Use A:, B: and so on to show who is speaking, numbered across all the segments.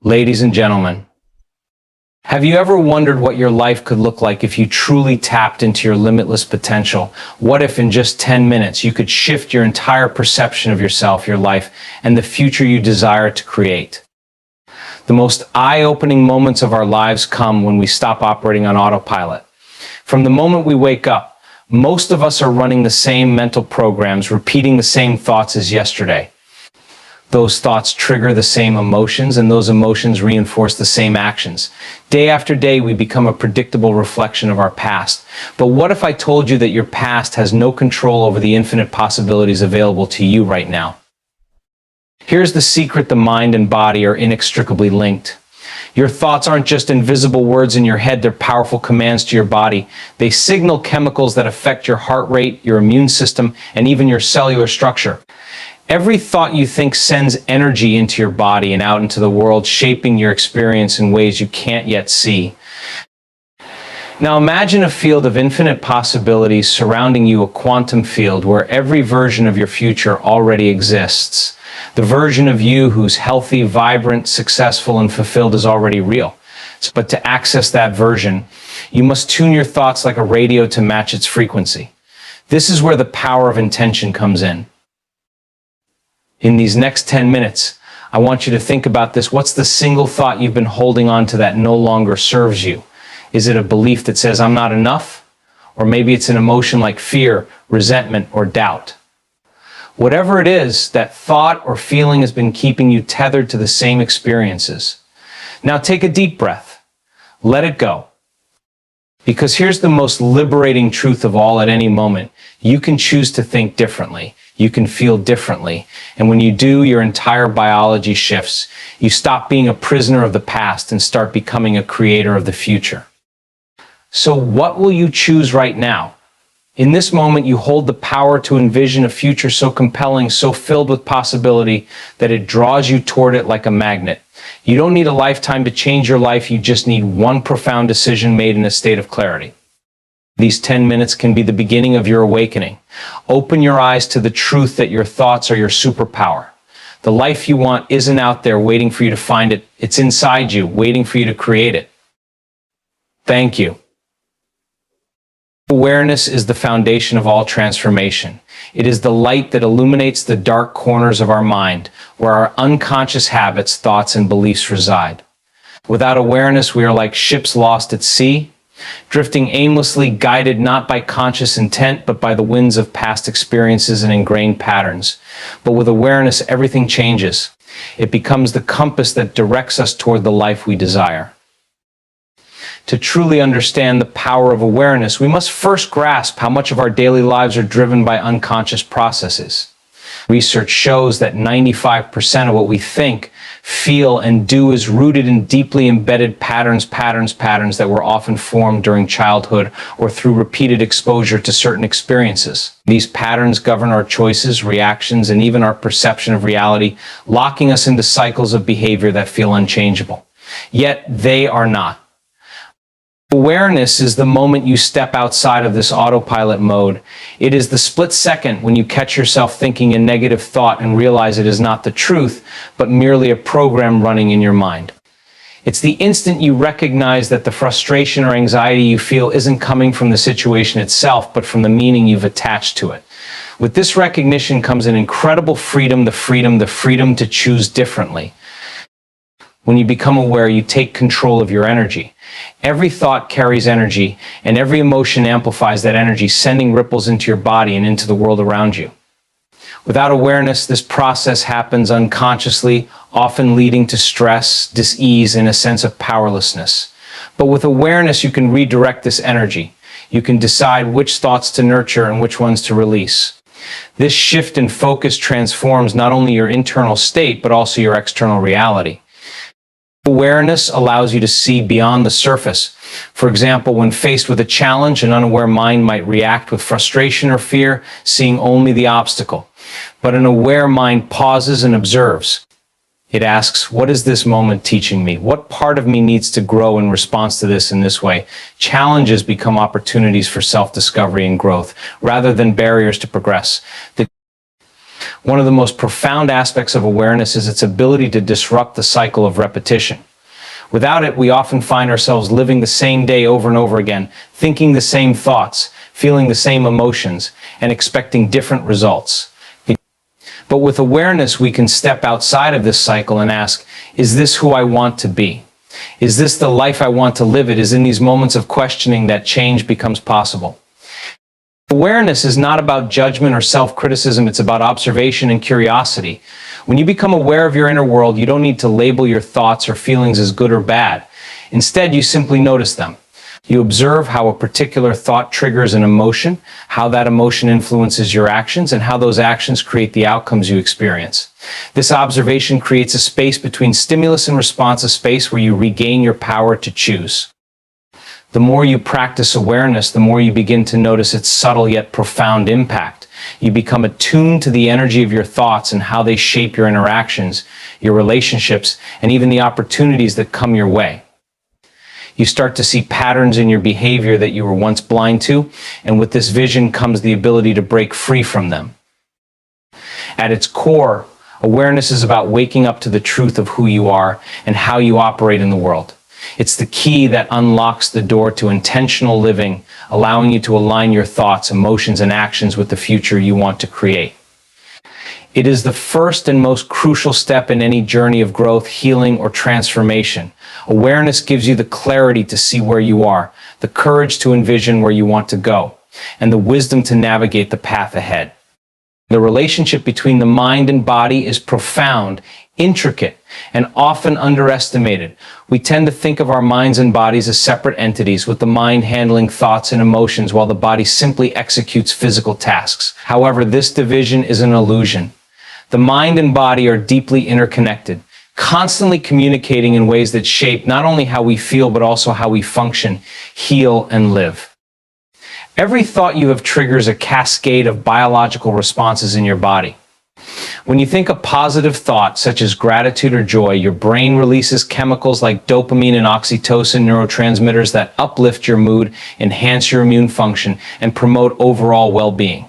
A: Ladies and gentlemen, have you ever wondered what your life could look like if you truly tapped into your limitless potential? What if in just 10 minutes you could shift your entire perception of yourself, your life, and the future you desire to create? The most eye-opening moments of our lives come when we stop operating on autopilot. From the moment we wake up, most of us are running the same mental programs, repeating the same thoughts as yesterday. Those thoughts trigger the same emotions, and those emotions reinforce the same actions. Day after day, we become a predictable reflection of our past. But what if I told you that your past has no control over the infinite possibilities available to you right now? Here's the secret: the mind and body are inextricably linked. Your thoughts aren't just invisible words in your head, they're powerful commands to your body. They signal chemicals that affect your heart rate, your immune system, and even your cellular structure. Every thought you think sends energy into your body and out into the world, shaping your experience in ways you can't yet see. Now imagine a field of infinite possibilities surrounding you, a quantum field where every version of your future already exists. The version of you who's healthy, vibrant, successful, and fulfilled is already real. But to access that version, you must tune your thoughts like a radio to match its frequency. This is where the power of intention comes in. In these next 10 minutes, I want you to think about this. What's the single thought you've been holding on to that no longer serves you? Is it a belief that says, I'm not enough? Or maybe it's an emotion like fear, resentment, or doubt. Whatever it is, that thought or feeling has been keeping you tethered to the same experiences. Now take a deep breath. Let it go. Because here's the most liberating truth of all: at any moment, you can choose to think differently. You can feel differently. And when you do, your entire biology shifts. You stop being a prisoner of the past and start becoming a creator of the future. So what will you choose right now? In this moment, you hold the power to envision a future so compelling, so filled with possibility, that it draws you toward it like a magnet. You don't need a lifetime to change your life. You just need one profound decision made in a state of clarity. These 10 minutes can be the beginning of your awakening. Open your eyes to the truth that your thoughts are your superpower. The life you want isn't out there waiting for you to find it. It's inside you, waiting for you to create it. Thank you. Awareness is the foundation of all transformation. It is the light that illuminates the dark corners of our mind, where our unconscious habits, thoughts, and beliefs reside. Without awareness, we are like ships lost at sea, drifting aimlessly, guided not by conscious intent, but by the winds of past experiences and ingrained patterns. But with awareness, everything changes. It becomes the compass that directs us toward the life we desire. To truly understand the power of awareness, we must first grasp how much of our daily lives are driven by unconscious processes. Research shows that 95% of what we think, feel, and do is rooted in deeply embedded patterns that were often formed during childhood or through repeated exposure to certain experiences. These patterns govern our choices, reactions, and even our perception of reality, locking us into cycles of behavior that feel unchangeable. Yet they are not. Awareness is the moment you step outside of this autopilot mode. It is the split second when you catch yourself thinking a negative thought and realize it is not the truth, but merely a program running in your mind. It's the instant you recognize that the frustration or anxiety you feel isn't coming from the situation itself, but from the meaning you've attached to it. With this recognition comes an incredible freedom, the freedom to choose differently. When you become aware, you take control of your energy. Every thought carries energy, and every emotion amplifies that energy, sending ripples into your body and into the world around you. Without awareness, this process happens unconsciously, often leading to stress, dis-ease, and a sense of powerlessness. But with awareness, you can redirect this energy. You can decide which thoughts to nurture and which ones to release. This shift in focus transforms not only your internal state, but also your external reality. Awareness allows you to see beyond the surface. For example, when faced with a challenge, an unaware mind might react with frustration or fear, seeing only the obstacle. But an aware mind pauses and observes. It asks, what is this moment teaching me? What part of me needs to grow in response to this in this way? Challenges become opportunities for self-discovery and growth, rather than barriers to progress. One of the most profound aspects of awareness is its ability to disrupt the cycle of repetition. Without it, we often find ourselves living the same day over and over again, thinking the same thoughts, feeling the same emotions, and expecting different results. But with awareness, we can step outside of this cycle and ask, is this who I want to be? Is this the life I want to live? It is in these moments of questioning that change becomes possible. Awareness is not about judgment or self-criticism, it's about observation and curiosity. When you become aware of your inner world, you don't need to label your thoughts or feelings as good or bad. Instead, you simply notice them. You observe how a particular thought triggers an emotion, how that emotion influences your actions, and how those actions create the outcomes you experience. This observation creates a space between stimulus and response, a space where you regain your power to choose. The more you practice awareness, the more you begin to notice its subtle yet profound impact. You become attuned to the energy of your thoughts and how they shape your interactions, your relationships, and even the opportunities that come your way. You start to see patterns in your behavior that you were once blind to, and with this vision comes the ability to break free from them. At its core, awareness is about waking up to the truth of who you are and how you operate in the world. It's the key that unlocks the door to intentional living, allowing you to align your thoughts, emotions, and actions with the future you want to create. It is the first and most crucial step in any journey of growth, healing, or transformation. Awareness gives you the clarity to see where you are, the courage to envision where you want to go, and the wisdom to navigate the path ahead. The relationship between the mind and body is profound, intricate, and often underestimated. We tend to think of our minds and bodies as separate entities, with the mind handling thoughts and emotions while the body simply executes physical tasks. However, this division is an illusion. The mind and body are deeply interconnected, constantly communicating in ways that shape not only how we feel, but also how we function, heal, and live. Every thought you have triggers a cascade of biological responses in your body. When you think a positive thought, such as gratitude or joy, your brain releases chemicals like dopamine and oxytocin, neurotransmitters that uplift your mood, enhance your immune function, and promote overall well-being.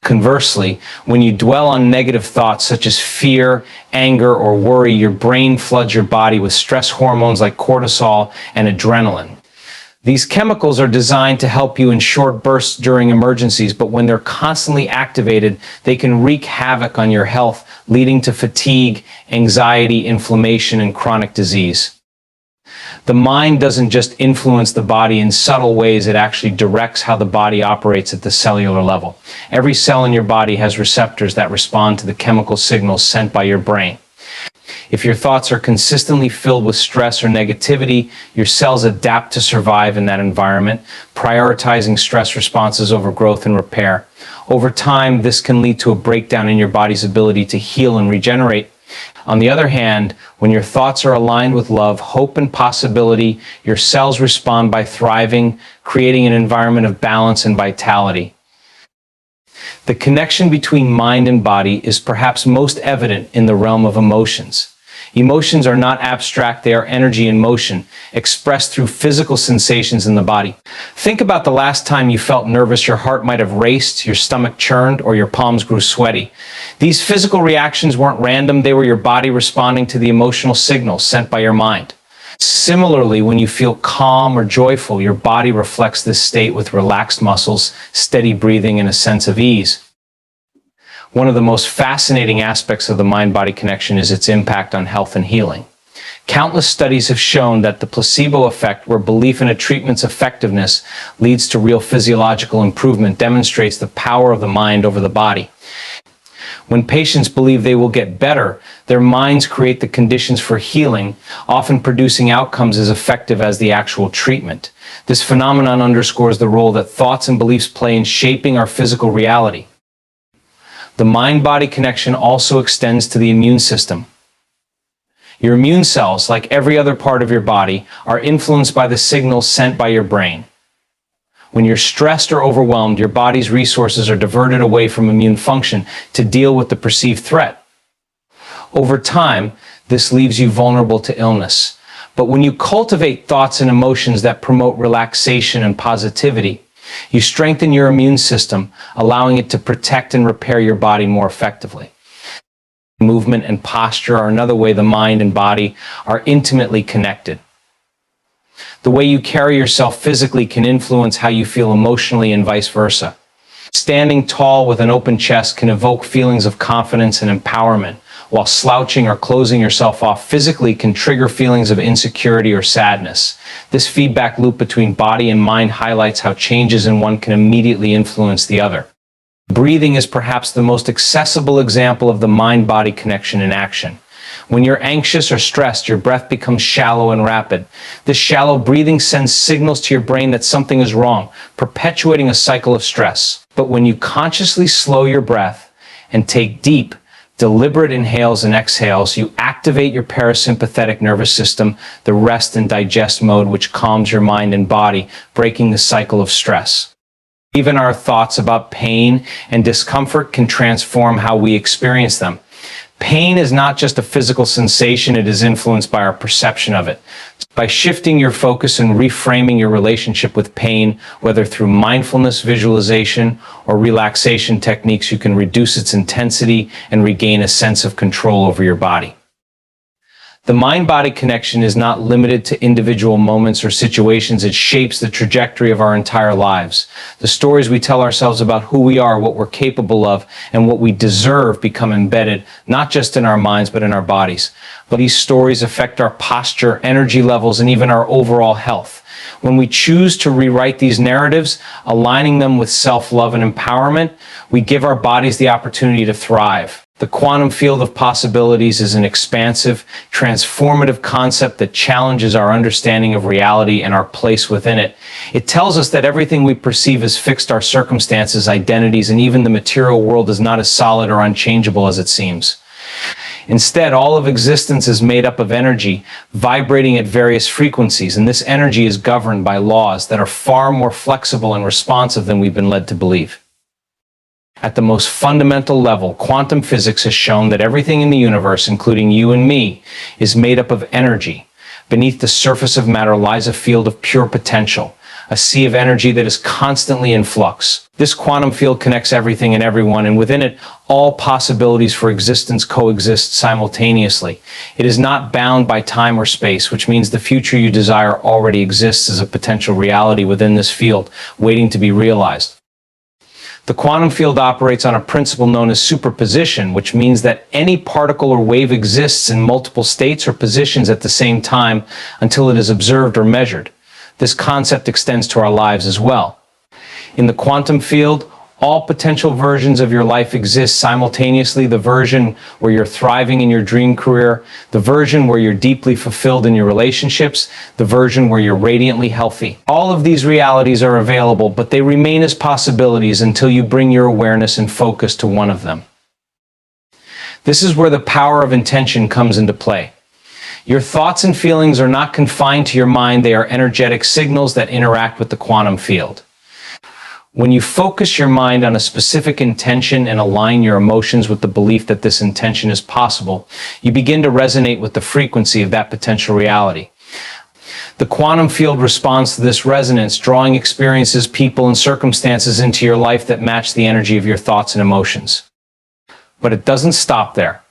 A: Conversely, when you dwell on negative thoughts such as fear, anger, or worry, your brain floods your body with stress hormones like cortisol and adrenaline. These chemicals are designed to help you in short bursts during emergencies, but when they're constantly activated, they can wreak havoc on your health, leading to fatigue, anxiety, inflammation, and chronic disease. The mind doesn't just influence the body in subtle ways, it actually directs how the body operates at the cellular level. Every cell in your body has receptors that respond to the chemical signals sent by your brain. If your thoughts are consistently filled with stress or negativity, your cells adapt to survive in that environment, prioritizing stress responses over growth and repair. Over time, this can lead to a breakdown in your body's ability to heal and regenerate. On the other hand, when your thoughts are aligned with love, hope, and possibility, your cells respond by thriving, creating an environment of balance and vitality. The connection between mind and body is perhaps most evident in the realm of emotions. Emotions are not abstract, they are energy in motion, expressed through physical sensations in the body. Think about the last time you felt nervous. Your heart might have raced, your stomach churned, or your palms grew sweaty. These physical reactions weren't random, they were your body responding to the emotional signals sent by your mind. Similarly, when you feel calm or joyful, your body reflects this state with relaxed muscles, steady breathing, and a sense of ease. One of the most fascinating aspects of the mind-body connection is its impact on health and healing. Countless studies have shown that the placebo effect, where belief in a treatment's effectiveness leads to real physiological improvement, demonstrates the power of the mind over the body. When patients believe they will get better, their minds create the conditions for healing, often producing outcomes as effective as the actual treatment. This phenomenon underscores the role that thoughts and beliefs play in shaping our physical reality. The mind-body connection also extends to the immune system. Your immune cells, like every other part of your body, are influenced by the signals sent by your brain. When you're stressed or overwhelmed, your body's resources are diverted away from immune function to deal with the perceived threat. Over time, this leaves you vulnerable to illness. But when you cultivate thoughts and emotions that promote relaxation and positivity, you strengthen your immune system, allowing it to protect and repair your body more effectively. Movement and posture are another way the mind and body are intimately connected. The way you carry yourself physically can influence how you feel emotionally and vice versa. Standing tall with an open chest can evoke feelings of confidence and empowerment, while slouching or closing yourself off physically can trigger feelings of insecurity or sadness. This feedback loop between body and mind highlights how changes in one can immediately influence the other. Breathing is perhaps the most accessible example of the mind-body connection in action. When you're anxious or stressed, your breath becomes shallow and rapid. This shallow breathing sends signals to your brain that something is wrong, perpetuating a cycle of stress. But when you consciously slow your breath and take deep, deliberate inhales and exhales, you activate your parasympathetic nervous system, the rest and digest mode, which calms your mind and body, breaking the cycle of stress. Even our thoughts about pain and discomfort can transform how we experience them. Pain is not just a physical sensation, it is influenced by our perception of it. By shifting your focus and reframing your relationship with pain, whether through mindfulness, visualization, or relaxation techniques, you can reduce its intensity and regain a sense of control over your body. The mind-body connection is not limited to individual moments or situations. It shapes the trajectory of our entire lives. The stories we tell ourselves about who we are, what we're capable of, and what we deserve become embedded, not just in our minds, but in our bodies. But these stories affect our posture, energy levels, and even our overall health. When we choose to rewrite these narratives, aligning them with self-love and empowerment, we give our bodies the opportunity to thrive. The quantum field of possibilities is an expansive, transformative concept that challenges our understanding of reality and our place within it. It tells us that everything we perceive as fixed, our circumstances, identities, and even the material world is not as solid or unchangeable as it seems. Instead, all of existence is made up of energy, vibrating at various frequencies, and this energy is governed by laws that are far more flexible and responsive than we've been led to believe. At the most fundamental level, quantum physics has shown that everything in the universe, including you and me, is made up of energy. Beneath the surface of matter lies a field of pure potential, a sea of energy that is constantly in flux. This quantum field connects everything and everyone, and within it, all possibilities for existence coexist simultaneously. It is not bound by time or space, which means the future you desire already exists as a potential reality within this field, waiting to be realized. The quantum field operates on a principle known as superposition, which means that any particle or wave exists in multiple states or positions at the same time until it is observed or measured. This concept extends to our lives as well. In the quantum field, all potential versions of your life exist simultaneously. The version where you're thriving in your dream career, the version where you're deeply fulfilled in your relationships, the version where you're radiantly healthy. All of these realities are available, but they remain as possibilities until you bring your awareness and focus to one of them. This is where the power of intention comes into play. Your thoughts and feelings are not confined to your mind. They are energetic signals that interact with the quantum field. When you focus your mind on a specific intention and align your emotions with the belief that this intention is possible, you begin to resonate with the frequency of that potential reality. The quantum field responds to this resonance, drawing experiences, people, and circumstances into your life that match the energy of your thoughts and emotions. But it doesn't stop there.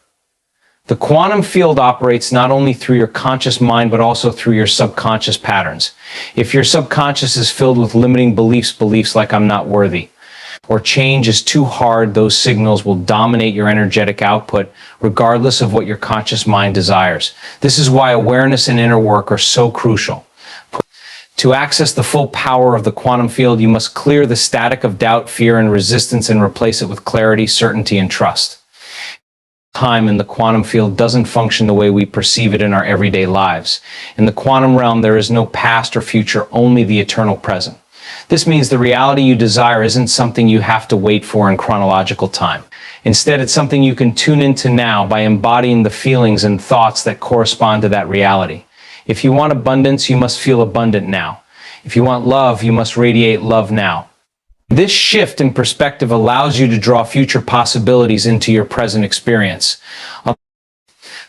A: The quantum field operates not only through your conscious mind, but also through your subconscious patterns. If your subconscious is filled with limiting beliefs like I'm not worthy, or change is too hard, those signals will dominate your energetic output, regardless of what your conscious mind desires. This is why awareness and inner work are so crucial. To access the full power of the quantum field, you must clear the static of doubt, fear, and resistance and replace it with clarity, certainty, and trust. Time in the quantum field doesn't function the way we perceive it in our everyday lives. In the quantum realm, there is no past or future, only the eternal present. This means the reality you desire isn't something you have to wait for in chronological time. Instead, it's something you can tune into now by embodying the feelings and thoughts that correspond to that reality. If you want abundance, you must feel abundant now. If you want love, you must radiate love now. This shift in perspective allows you to draw future possibilities into your present experience.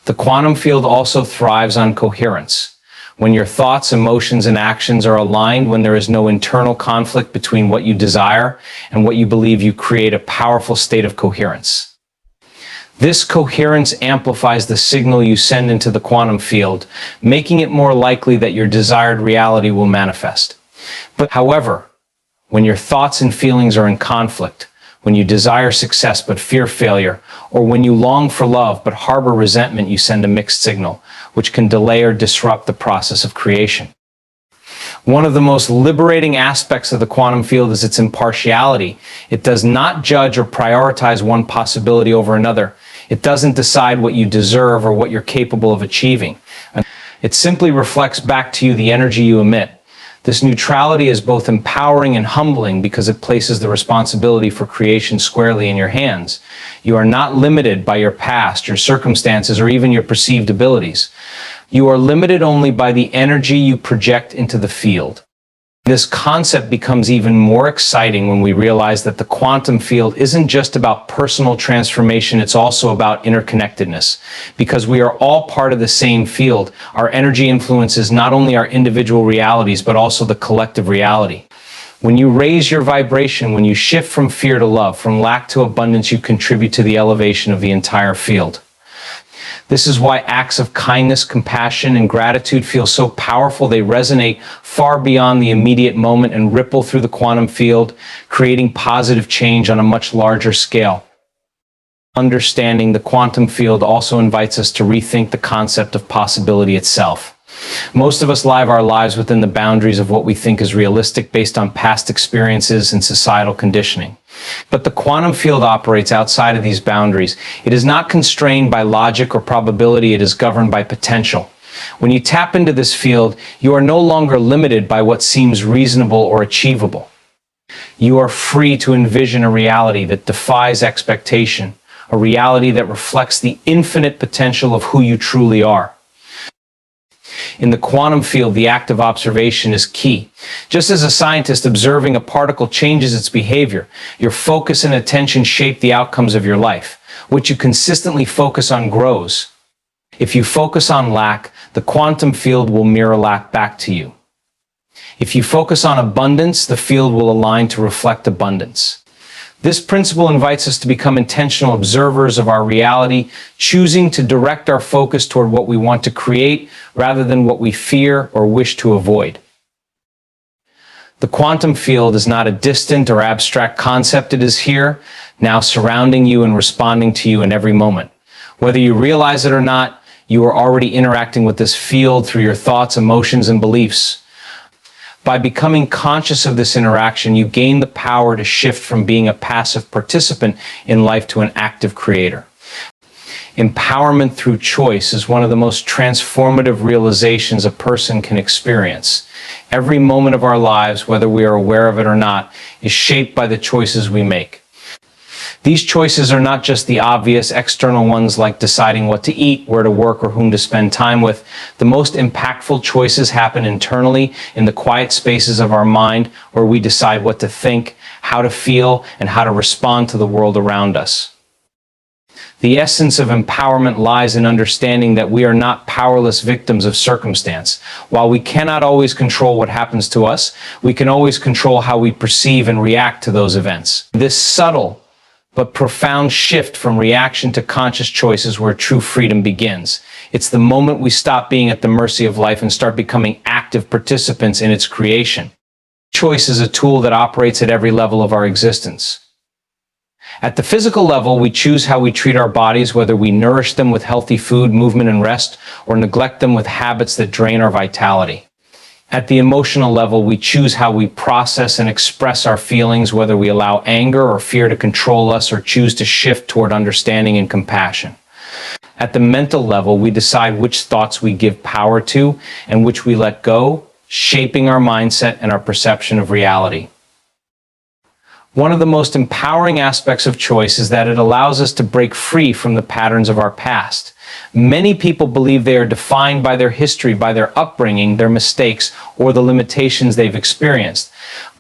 A: The quantum field also thrives on coherence. When your thoughts, emotions, and actions are aligned, when there is no internal conflict between what you desire and what you believe, you create a powerful state of coherence. This coherence amplifies the signal you send into the quantum field, making it more likely that your desired reality will manifest. But however, when your thoughts and feelings are in conflict, when you desire success but fear failure, or when you long for love but harbor resentment, you send a mixed signal, which can delay or disrupt the process of creation. One of the most liberating aspects of the quantum field is its impartiality. It does not judge or prioritize one possibility over another. It doesn't decide what you deserve or what you're capable of achieving. It simply reflects back to you the energy you emit. This neutrality is both empowering and humbling because it places the responsibility for creation squarely in your hands. You are not limited by your past, your circumstances, or even your perceived abilities. You are limited only by the energy you project into the field. This concept becomes even more exciting when we realize that the quantum field isn't just about personal transformation, it's also about interconnectedness. Because we are all part of the same field, our energy influences not only our individual realities, but also the collective reality. When you raise your vibration, when you shift from fear to love, from lack to abundance, you contribute to the elevation of the entire field. This is why acts of kindness, compassion, and gratitude feel so powerful. They resonate far beyond the immediate moment and ripple through the quantum field, creating positive change on a much larger scale. Understanding the quantum field also invites us to rethink the concept of possibility itself. Most of us live our lives within the boundaries of what we think is realistic based on past experiences and societal conditioning. But the quantum field operates outside of these boundaries. It is not constrained by logic or probability, it is governed by potential. When you tap into this field, you are no longer limited by what seems reasonable or achievable. You are free to envision a reality that defies expectation, a reality that reflects the infinite potential of who you truly are. In the quantum field, the act of observation is key. Just as a scientist observing a particle changes its behavior, your focus and attention shape the outcomes of your life. What you consistently focus on grows. If you focus on lack, the quantum field will mirror lack back to you. If you focus on abundance, the field will align to reflect abundance. This principle invites us to become intentional observers of our reality, choosing to direct our focus toward what we want to create rather than what we fear or wish to avoid. The quantum field is not a distant or abstract concept. It is here, now surrounding you and responding to you in every moment. Whether you realize it or not, you are already interacting with this field through your thoughts, emotions, and beliefs. By becoming conscious of this interaction, you gain the power to shift from being a passive participant in life to an active creator. Empowerment through choice is one of the most transformative realizations a person can experience. Every moment of our lives, whether we are aware of it or not, is shaped by the choices we make. These choices are not just the obvious external ones like deciding what to eat, where to work, or whom to spend time with. The most impactful choices happen internally in the quiet spaces of our mind, where we decide what to think, how to feel, and how to respond to the world around us. The essence of empowerment lies in understanding that we are not powerless victims of circumstance. While we cannot always control what happens to us, we can always control how we perceive and react to those events. This subtle but profound shift from reaction to conscious choices where true freedom begins. It's the moment we stop being at the mercy of life and start becoming active participants in its creation. Choice is a tool that operates at every level of our existence. At the physical level, we choose how we treat our bodies, whether we nourish them with healthy food, movement, and rest, or neglect them with habits that drain our vitality. At the emotional level, we choose how we process and express our feelings, whether we allow anger or fear to control us or choose to shift toward understanding and compassion. At the mental level, we decide which thoughts we give power to and which we let go, shaping our mindset and our perception of reality. One of the most empowering aspects of choice is that it allows us to break free from the patterns of our past. Many people believe they are defined by their history, by their upbringing, their mistakes, or the limitations they've experienced.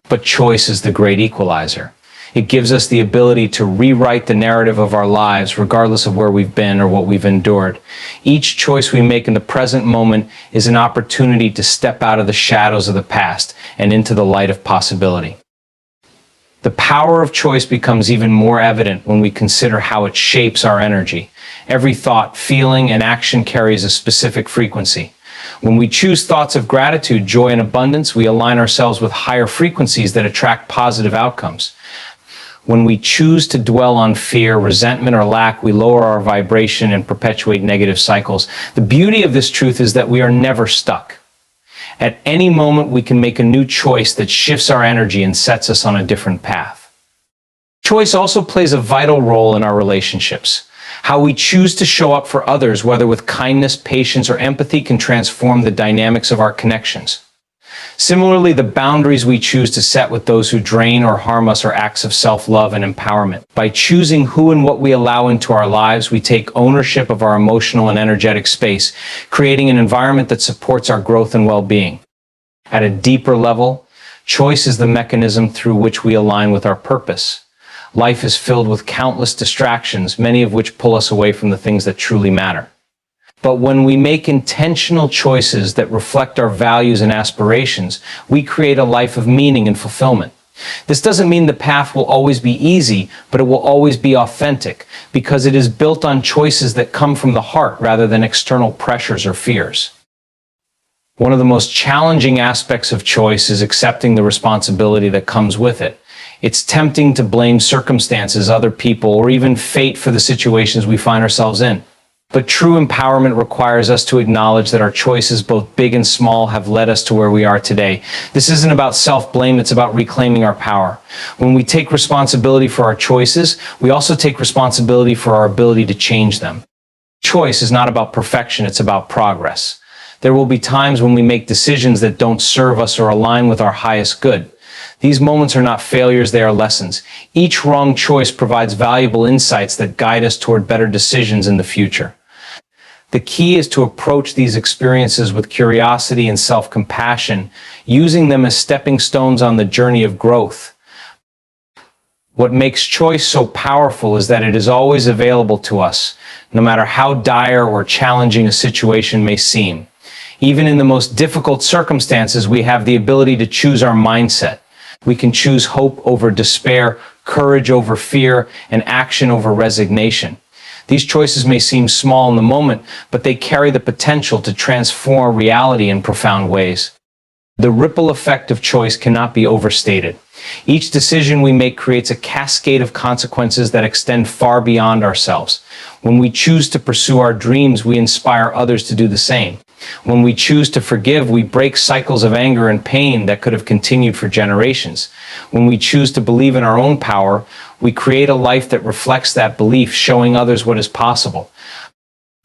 A: But choice is the great equalizer. It gives us the ability to rewrite the narrative of our lives, regardless of where we've been or what we've endured. Each choice we make in the present moment is an opportunity to step out of the shadows of the past and into the light of possibility. The power of choice becomes even more evident when we consider how it shapes our energy. Every thought, feeling, and action carries a specific frequency. When we choose thoughts of gratitude, joy, and abundance, we align ourselves with higher frequencies that attract positive outcomes. When we choose to dwell on fear, resentment, or lack, we lower our vibration and perpetuate negative cycles. The beauty of this truth is that we are never stuck. At any moment, we can make a new choice that shifts our energy and sets us on a different path. Choice also plays a vital role in our relationships. How we choose to show up for others, whether with kindness, patience, or empathy, can transform the dynamics of our connections. Similarly, the boundaries we choose to set with those who drain or harm us are acts of self-love and empowerment. By choosing who and what we allow into our lives, we take ownership of our emotional and energetic space, creating an environment that supports our growth and well-being. At a deeper level, choice is the mechanism through which we align with our purpose. Life is filled with countless distractions, many of which pull us away from the things that truly matter. But when we make intentional choices that reflect our values and aspirations, we create a life of meaning and fulfillment. This doesn't mean the path will always be easy, but it will always be authentic, because it is built on choices that come from the heart rather than external pressures or fears. One of the most challenging aspects of choice is accepting the responsibility that comes with it. It's tempting to blame circumstances, other people, or even fate for the situations we find ourselves in. But true empowerment requires us to acknowledge that our choices, both big and small, have led us to where we are today. This isn't about self-blame, it's about reclaiming our power. When we take responsibility for our choices, we also take responsibility for our ability to change them. Choice is not about perfection, it's about progress. There will be times when we make decisions that don't serve us or align with our highest good. These moments are not failures, they are lessons. Each wrong choice provides valuable insights that guide us toward better decisions in the future. The key is to approach these experiences with curiosity and self-compassion, using them as stepping stones on the journey of growth. What makes choice so powerful is that it is always available to us, no matter how dire or challenging a situation may seem. Even in the most difficult circumstances, we have the ability to choose our mindset. We can choose hope over despair, courage over fear, and action over resignation. These choices may seem small in the moment, but they carry the potential to transform reality in profound ways. The ripple effect of choice cannot be overstated. Each decision we make creates a cascade of consequences that extend far beyond ourselves. When we choose to pursue our dreams, we inspire others to do the same. When we choose to forgive, we break cycles of anger and pain that could have continued for generations. When we choose to believe in our own power, we create a life that reflects that belief, showing others what is possible.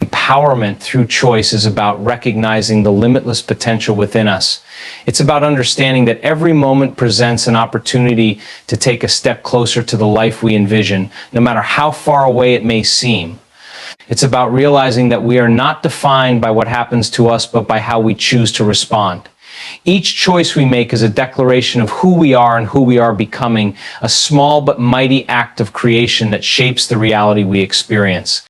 A: Empowerment through choice is about recognizing the limitless potential within us. It's about understanding that every moment presents an opportunity to take a step closer to the life we envision, no matter how far away it may seem. It's about realizing that we are not defined by what happens to us, but by how we choose to respond. Each choice we make is a declaration of who we are and who we are becoming, a small but mighty act of creation that shapes the reality we experience.